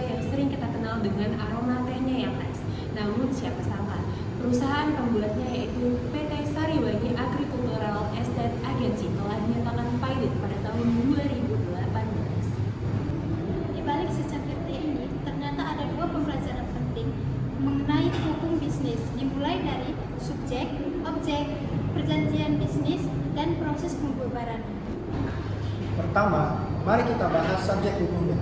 Indonesia yang sering kita kenal dengan aroma tehnya yang khas. Namun siapa sangka, perusahaan pembuatnya yaitu PT Sariwangi Agricultural Estate Agency telah dinyatakan pilot pada tahun 2018. Di balik secangkir teh ini, ternyata ada dua pembelajaran penting mengenai hukum bisnis, dimulai dari subjek, objek, perjanjian bisnis, dan proses pembubaran. Pertama, mari kita bahas subjek hukumnya.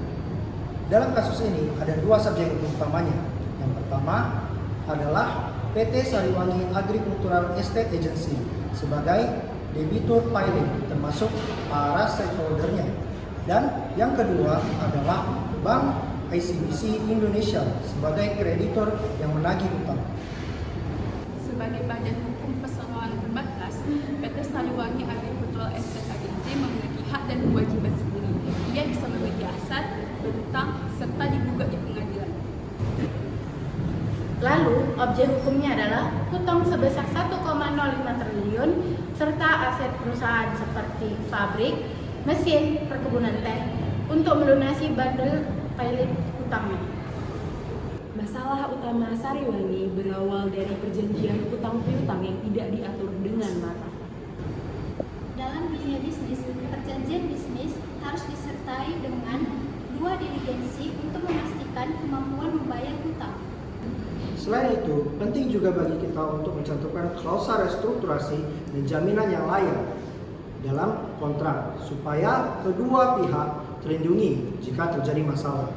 Dalam kasus ini ada dua subjek hukum utamanya. Yang pertama adalah PT Sariwangi Agricultural Estate Agency sebagai debitur pilot termasuk para stakeholdernya. Dan yang kedua adalah Bank ICBC Indonesia sebagai kreditor yang menagih utang. Sebagai badan hukum perseroan terbatas, PT Sariwangi Agricultural Estate Agency memiliki hak dan kewajiban sendiri. Ia bisa memiliki aset, berutang, serta digugat di pengadilan. Lalu, objek hukumnya adalah hutang sebesar 1,05 triliun serta aset perusahaan seperti pabrik, mesin, perkebunan teh untuk melunasi bandel pilot hutangnya. Masalah utama Sariwangi berawal dari perjanjian hutang piutang yang tidak diatur dengan matang. Dalam dunia bisnis, perjanjian bisnis harus disertai dengan dua diligensi untuk memastikan kemampuan membayar hutang. Selain itu, penting juga bagi kita untuk mencantumkan klausa restrukturasi dan jaminan yang layak dalam kontrak supaya kedua pihak terlindungi jika terjadi masalah.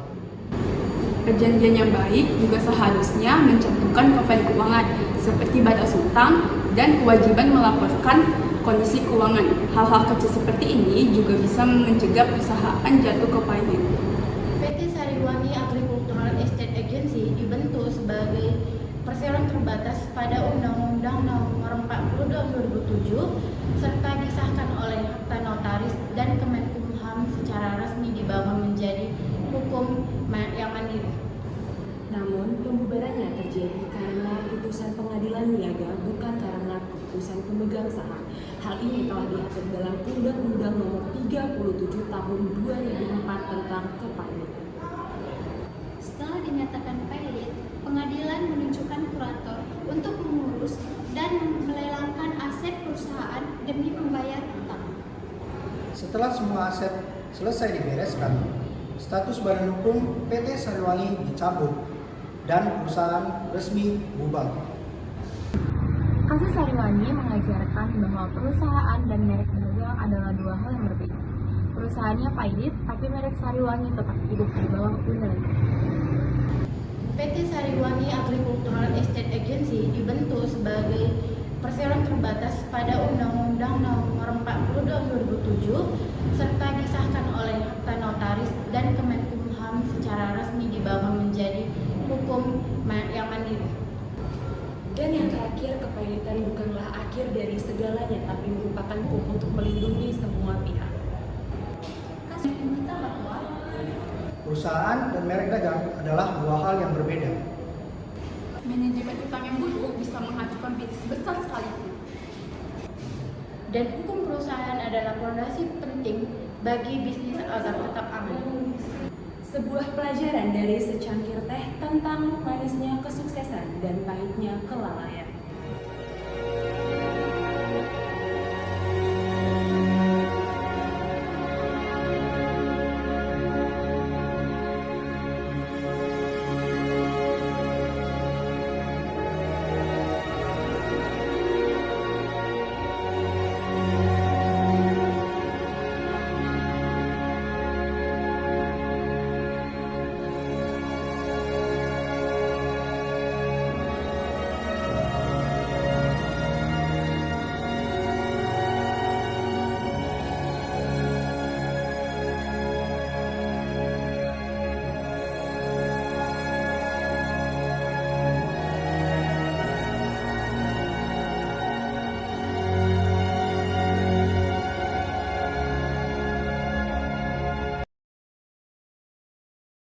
Perjanjian yang baik juga seharusnya mencantumkan profil keuangan seperti batas hutang dan kewajiban melaporkan kondisi keuangan. Hal-hal kecil seperti ini juga bisa mencegah perusahaan jatuh ke pilot. PT Sariwangi Agricultural Estate Agency dibentuk sebagai perseroan terbatas pada Undang-Undang Nomor 40 Tahun 2007 serta disahkan oleh Akta Notaris dan Kemenkumham secara resmi dibangun menjadi hukum yang mandiri. Namun, pembubarannya terjadi karena putusan pengadilan niaga, bukan karena keputusan pemegang saham. Hal ini telah diatur dalam Undang-Undang Nomor 37 Tahun 2004 tentang kepailitan. Setelah dinyatakan pilot, pengadilan menunjukkan kurator untuk mengurus dan melelangkan aset perusahaan demi membayar hutang. Setelah semua aset selesai dibereskan, status badan hukum PT Sariwangi dicabut dan perusahaan resmi bubar. Kasus Sariwangi mengajarkan bahwa perusahaan dan merek dagang adalah dua hal yang berbeda. Perusahaannya pilot, tapi merek Sariwangi tetap hidup di bawah undang. PT Sariwangi Agricultural Estate Agency dibentuk sebagai perseroan terbatas pada Undang-Undang Nomor 40 Tahun 2007 serta disahkan oleh Akta Notaris dan Kemenkumham secara resmi dibangun menjadi hukum yang mandiri. Dan yang terakhir, kepailitan bukanlah akhir dari segalanya, tapi merupakan hukum untuk melindungi semua pihak. Kasus kita bahwa Perusahaan dan merek dagang adalah dua hal yang berbeda. Manajemen utang yang buruk bisa menghancurkan bisnis besar sekalipun. Dan hukum perusahaan adalah fondasi penting bagi bisnis agar tetap aman. Sebuah pelajaran dari secangkir teh tentang manisnya kesuksesan dan pahitnya kelalaian.